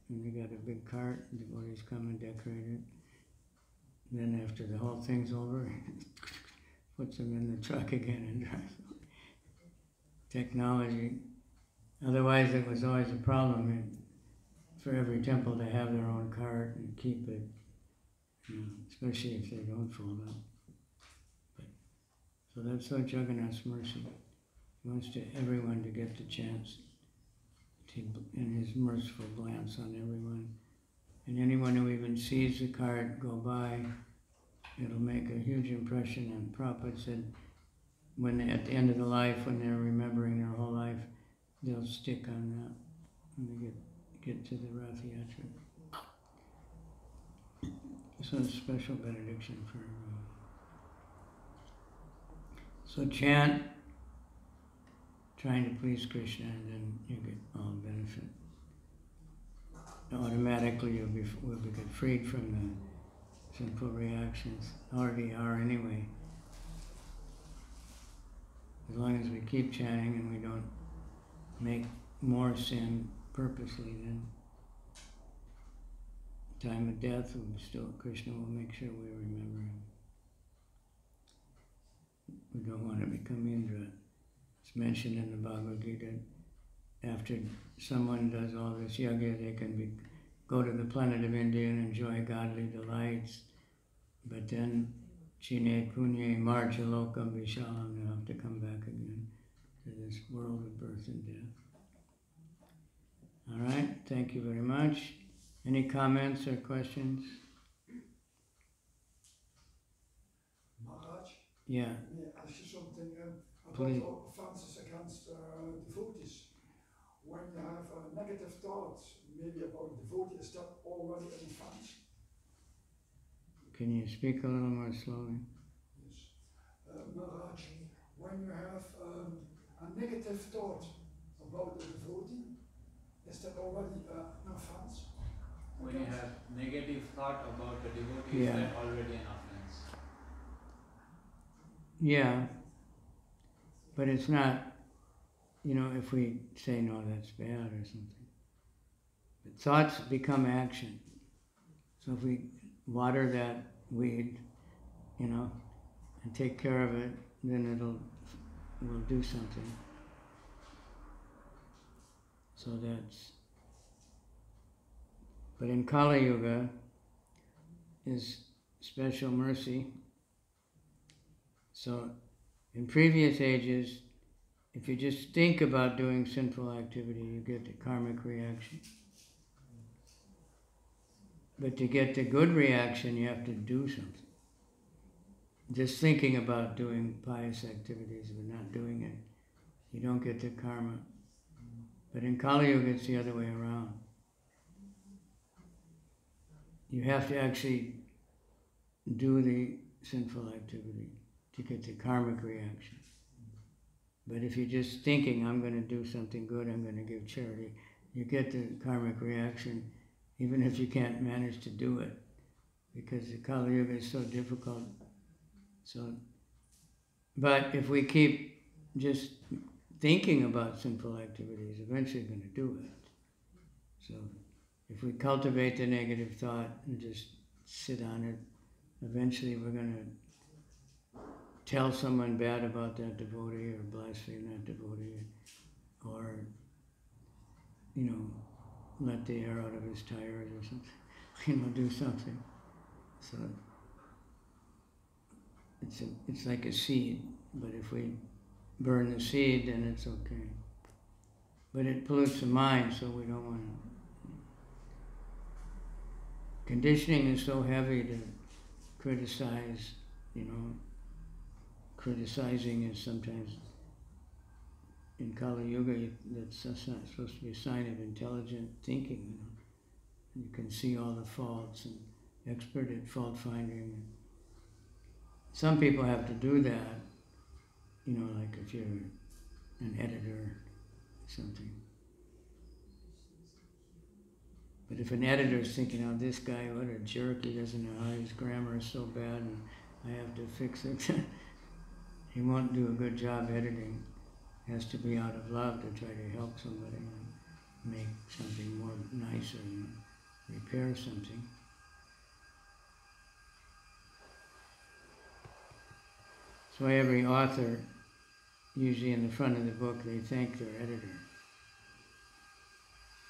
and they got a big cart, and devotees come and decorate it. And then after the whole thing's over, he puts them in the truck again and drives them. Technology. Otherwise it was always a problem for every temple to have their own cart and keep it, especially if they don't fold up. So that's so Jagannath's mercy. He wants everyone to get the chance in his merciful glance on everyone. And anyone who even sees the cart go by, it'll make a huge impression. And Prabhupada said, at the end of the life, when they're remembering their whole life, they'll stick on that when they get to the Rath Yatra. So it's a special benediction for everyone. So chant, trying to please Krishna, and then you get all benefit. Automatically we'll get freed from the sinful reactions. Already are anyway. As long as we keep chanting and we don't make more sin purposely, then time of death, Krishna will make sure we remember him. We don't want to become Indra. It's mentioned in the Bhagavad Gita. After someone does all this yoga, they can go to the planet of India and enjoy godly delights. But then, Chine Punye Marja Lokam Vishalam, they'll have to come back again to this world of birth and death. All right, thank you very much. Any comments or questions? Maharaj? Yeah. May I ask you something Please. about offenses against devotees? When you have a negative thought, maybe about a devotee, is that already an offense? Can you speak a little more slowly? Yes. Maharaj, when you have a negative thought about a devotee, is that already an offense? When you have negative thought about the devotee, Yeah. is that already an offense? Yeah, but it's not, if we say, no, that's bad or something. But thoughts become action. So if we water that weed, and take care of it, then we'll do something. So but in Kali Yuga is special mercy. So in previous ages, if you just think about doing sinful activity, you get the karmic reaction. But to get the good reaction, you have to do something. Just thinking about doing pious activities but not doing it, you don't get the karma. But in Kali Yuga, it's the other way around. You have to actually do the sinful activity to get the karmic reaction. But if you're just thinking, I'm going to do something good, I'm going to give charity, you get the karmic reaction even if you can't manage to do it, because the Kali Yuga is so difficult. But if we keep just thinking about sinful activities, eventually we're going to do it. So if we cultivate the negative thought and just sit on it, eventually we're going to tell someone bad about that devotee or blaspheme that devotee or let the air out of his tires or something, do something. So it's like a seed, but if we burn the seed, then it's okay. But it pollutes the mind, so we don't want to. Conditioning is so heavy to criticize, criticizing is sometimes, in Kali Yuga, that's not supposed to be a sign of intelligent thinking, You can see all the faults and expert at fault finding. Some people have to do that, like if you're an editor or something. But if an editor's thinking, oh, this guy, what a jerk, he doesn't know how his grammar is so bad and I have to fix it, he won't do a good job editing. It has to be out of love to try to help somebody and make something more nicer and repair something. So every author, usually in the front of the book, they thank their editor.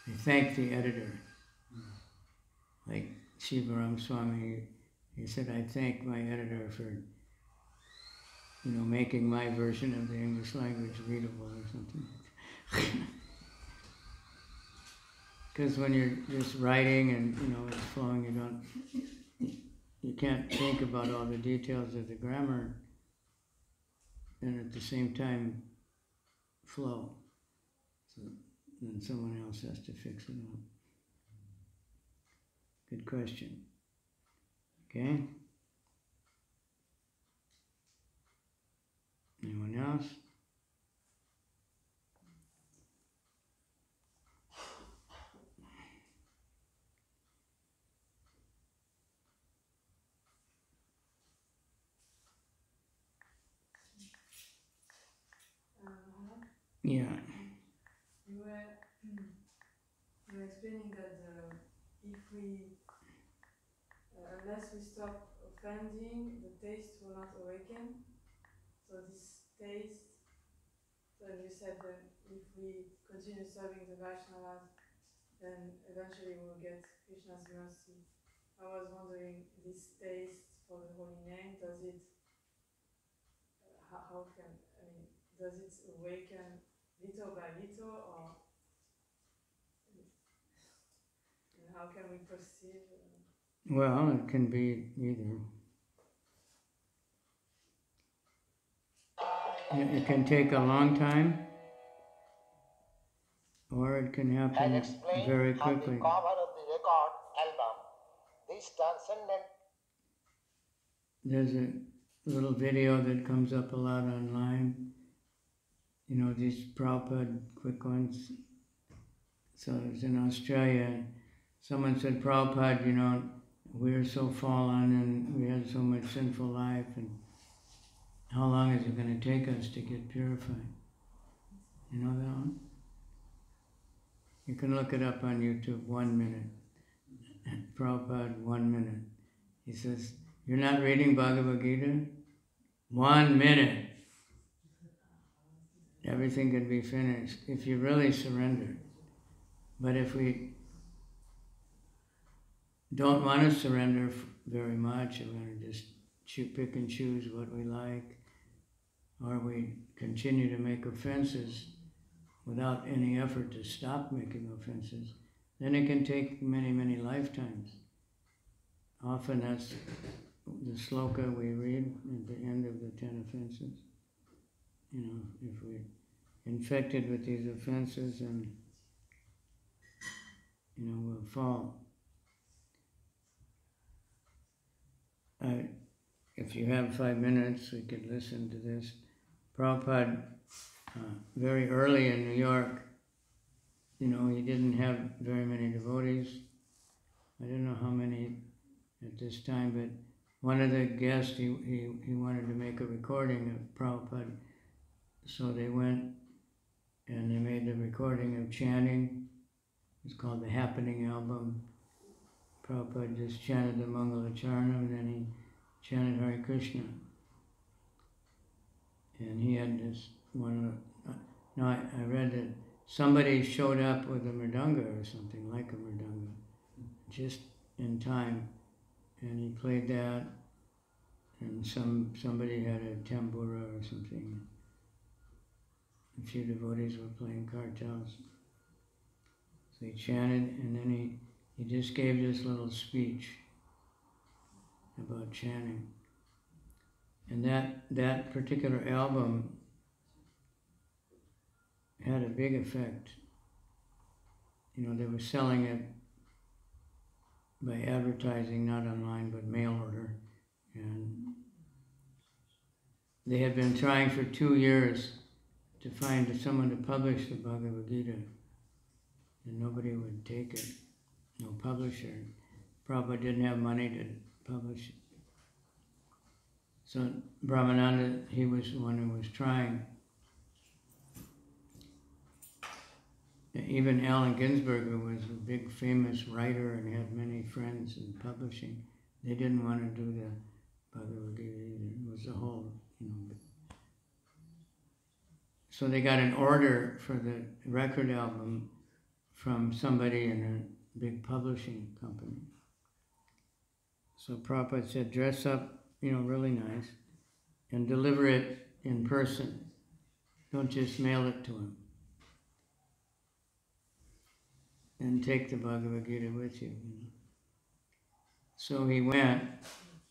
They thank the editor. Like Shivaram Swami, he said, I thank my editor for, making my version of the English language readable or something. Because when you're just writing and, it's flowing, you can't think about all the details of the grammar and at the same time flow. So then someone else has to fix it up. Good question. Okay? Anyone else? Yeah. You were explaining that if we, unless we stop offending, the taste will not awaken. So this taste, then you said that if we continue serving the Vaishnavas, then eventually we'll get Krishna's mercy. I was wondering, this taste for the holy name, does it, does it awaken little by little, or how can we perceive? Well, it can be either. It can take a long time, or it can happen very quickly. On the cover of the record album, this transcendent. There's a little video that comes up a lot online. These Prabhupada quick ones. So it was in Australia. Someone said, Prabhupada, we're so fallen and we had so much sinful life, and how long is it going to take us to get purified? You know that one? You can look it up on YouTube, 1 minute. Prabhupada, 1 minute. He says, you're not reading Bhagavad Gita? 1 minute. Everything can be finished if you really surrender. But if we don't want to surrender very much, and we're going to just pick and choose what we like, or we continue to make offenses without any effort to stop making offenses, then it can take many, many lifetimes. Often that's the sloka we read at the end of the 10 offenses. If we're infected with these offenses, and we'll fall. If you have 5 minutes, we could listen to this. Prabhupada, very early in New York, he didn't have very many devotees. I don't know how many at this time, but one of the guests, he wanted to make a recording of Prabhupada. So they went and they made a recording of chanting. It's called the Happening Album. Prabhupada just chanted the Mangalacharna, and then he chanted Hare Krishna. And he had this one, I read that somebody showed up with a mridanga or something like a mridanga, just in time, and he played that, and somebody had a tambura or something. A few devotees were playing kartals. So he chanted, and then he just gave this little speech about chanting. And that particular album had a big effect. You know, they were selling it by advertising, not online, but mail order. And they had been trying for 2 years to find someone to publish the Bhagavad Gita, and nobody would take it, no publisher. Prabhupada didn't have money to publish it. So Brahmananda, he was the one who was trying. Even Allen Ginsberg, who was a big famous writer and had many friends in publishing, they didn't want to do the Bhagavad Gita either. It was the whole, you know. So they got an order for the record album from somebody in a big publishing company. So Prabhupada said, dress up, you know, really nice, and deliver it in person. Don't just mail it to him. And take the Bhagavad Gita with you. So he went,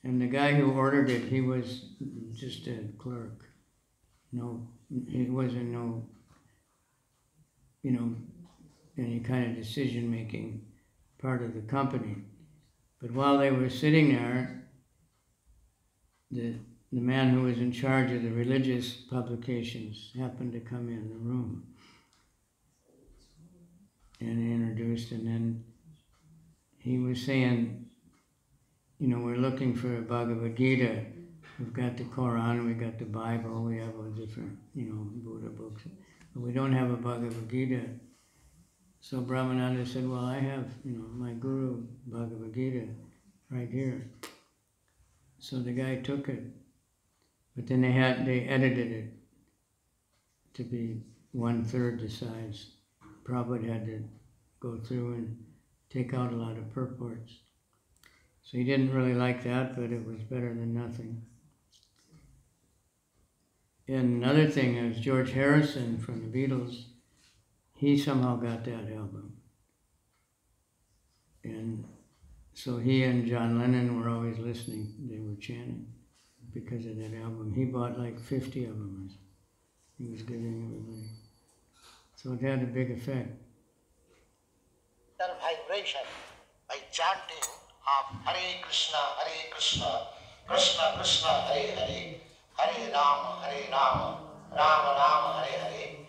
and the guy who ordered it, he was just a clerk. No, he wasn't you know, any kind of decision-making part of the company. But while they were sitting there, the man who was in charge of the religious publications happened to come in the room. And he introduced, and then he was saying, you know, we're looking for a Bhagavad Gita. We've got the Quran, we've got the Bible, we have all different, you know, Buddha books, but we don't have a Bhagavad Gita. So Brahmananda said, well, I have, you know, my Guru Bhagavad Gita right here. So the guy took it, but then they edited it to be 1/3 the size. Prabhupada had to go through and take out a lot of purports. So he didn't really like that, but it was better than nothing. And another thing is George Harrison from the Beatles, he somehow got that album. And so he and John Lennon were always listening. They were chanting because of that album. He bought like 50 of them. He was giving everybody. So it had a big effect. The vibration by chanting of Hare Krishna, Krishna Krishna, Hare Hare, Hare Rama, Rama Rama, Hare Hare,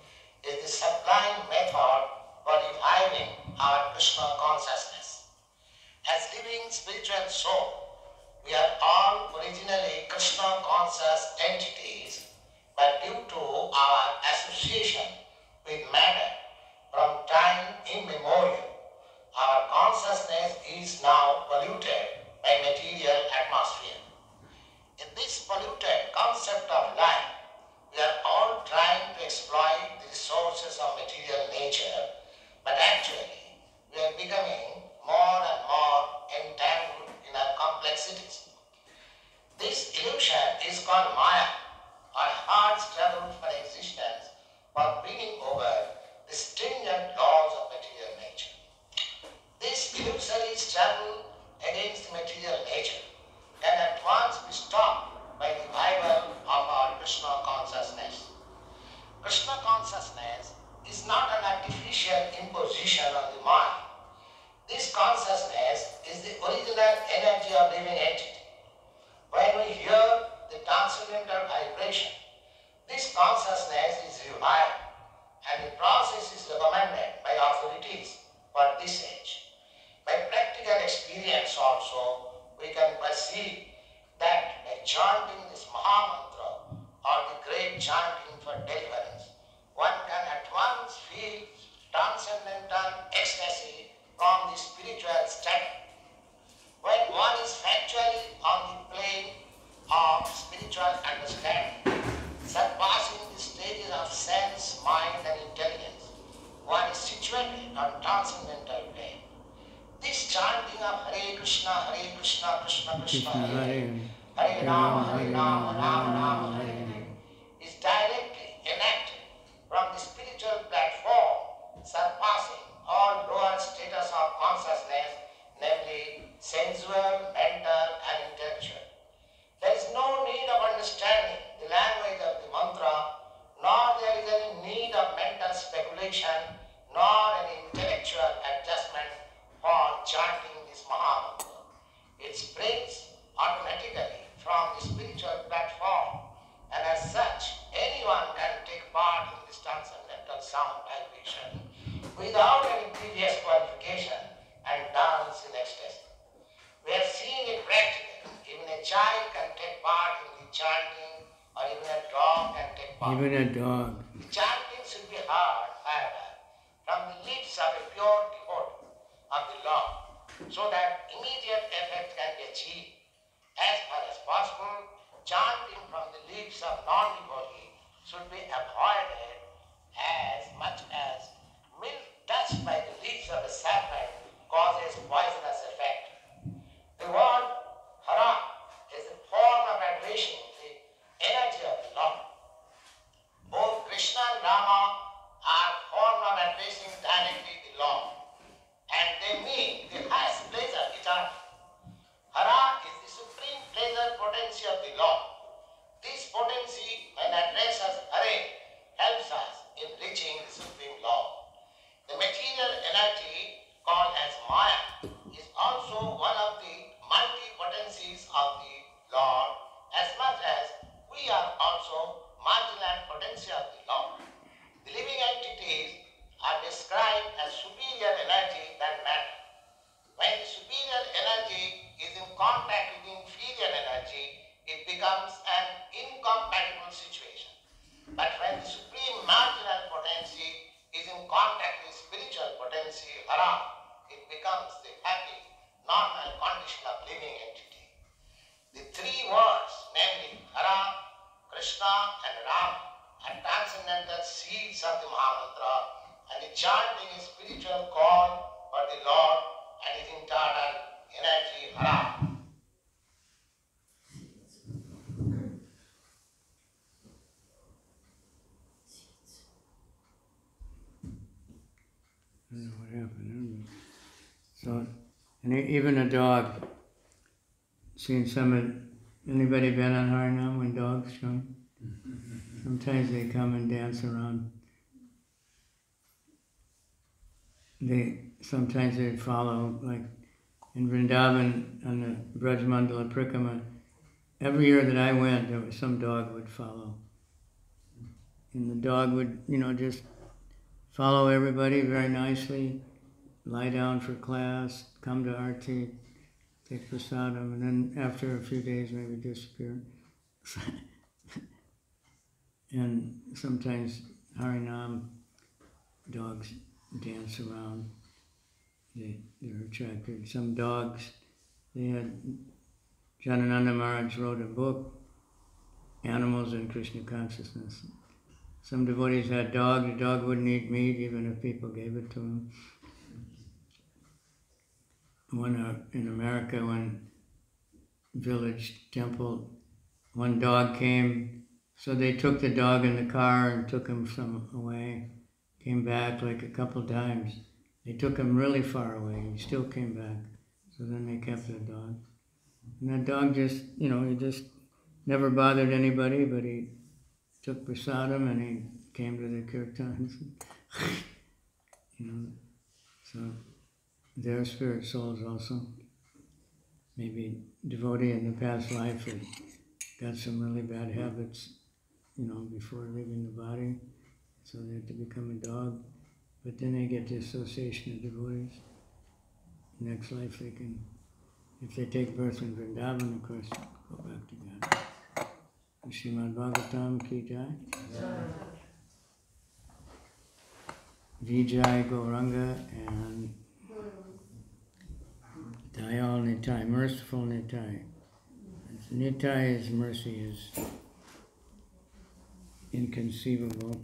is the sublime method for reviving our Krishna consciousness. As living spiritual soul, we are all originally Krishna conscious entities, but due to our association with matter from time immemorial, our consciousness is now polluted by material atmosphere. In this polluted concept of life, we are all trying to exploit the resources of material nature, but actually we are becoming more and more entangled in our complexities. This illusion is called Maya, our hard struggle for existence, for bringing over the stringent laws of material nature. This illusory struggle against material nature can at once be stopped by the revival of our Krishna consciousness. Krishna consciousness is not an artificial imposition on the mind. This consciousness is the original energy of living entity. When we hear the transcendental vibration, this consciousness is revived, and the process is recommended by authorities for this age. By practical experience also, we can perceive that by chanting this Mahamantra or the great chanting for deliverance, one can at once feel transcendental ecstasy from the spiritual state. When one is factually on the plane of spiritual understanding, surpassing the stages of sense, mind and intelligence, transcendental way. This chanting of Hare Krishna, Krishna Krishna, Hare Rama, Rama Rama, Hare Hare is directly enacted from the spiritual platform, surpassing all lower status of consciousness, namely sensual, mental and intellectual. There is no need of understanding the language of the mantra, nor there is any need of mental speculation, nor any intellectual adjustment for chanting this Mahamantra. It springs automatically from the spiritual platform, and as such, anyone can take part in this transcendental sound vibration without any previous qualification and dance in ecstasy. We have seen it practically. Even a child can take part in the chanting, or even a dog can take part. Even a dog. The chanting should be heard, however, from the lips of a pure devotee of the Lord, so that immediate effect can be achieved. As far as possible, chanting from the lips of non-devotee should be avoided, as much as milk touched by the lips of a serpent causes poisonous effect. The word Hara is a form of addressing the energy of the Lord. Both Krishna and Rama are form of addressing directly the Lord, and they mean the highest pleasure eternal. Hara is the supreme pleasure potency of the Lord. This potency, when addressed as Hare, helps us in reaching the supreme Lord. The material energy called as Maya is also one of the multi-potencies of the Lord, as much as we are also marginal potency of the Lord. The living entities are described as superior energy than matter. When the superior energy is in contact with inferior energy, it becomes an incompatible situation. But when the supreme marginal potency is in contact with spiritual potency, Hara, it becomes the happy, normal condition of living entity. The three words, namely Hara, Krishna and Rama, are transcendental seeds of the Mahamantra, and the chanting is spiritual call for the Lord and his internal energy, Hara. I don't know what happened. So, and even a dog. Seen anybody been on Harinam when dogs come? Sometimes they come and dance around. Sometimes they follow, like in Vrindavan on the Braj Mandala Prikrama. Every year that I went, some dog would follow. And the dog would, just follow everybody very nicely, lie down for class, come to Arti, take prasadam, and then after a few days maybe disappear. And sometimes Harinam dogs dance around. They're attracted. Some dogs, Janananda Maharaj wrote a book, Animals in Krishna Consciousness. Some devotees had dogs. The dog wouldn't eat meat even if people gave it to him. In America, one village temple, one dog came, so they took the dog in the car and took him away. Came back like a couple times. They took him really far away. He still came back. So then they kept the dog. And that dog just, he just never bothered anybody, but he took prasadam and he came to the kirtans. So they're spirit souls also. Maybe devotee in the past life had got some really bad habits, before leaving the body. So they have to become a dog. But then they get the association of devotees. Next life they can, if they take birth in Vrindavan, of course, go back to God. Srimad Bhagavatam ki jai. Vijay Gauranga and Dayal Nitai, merciful Nitai. Nitai's mercy is inconceivable.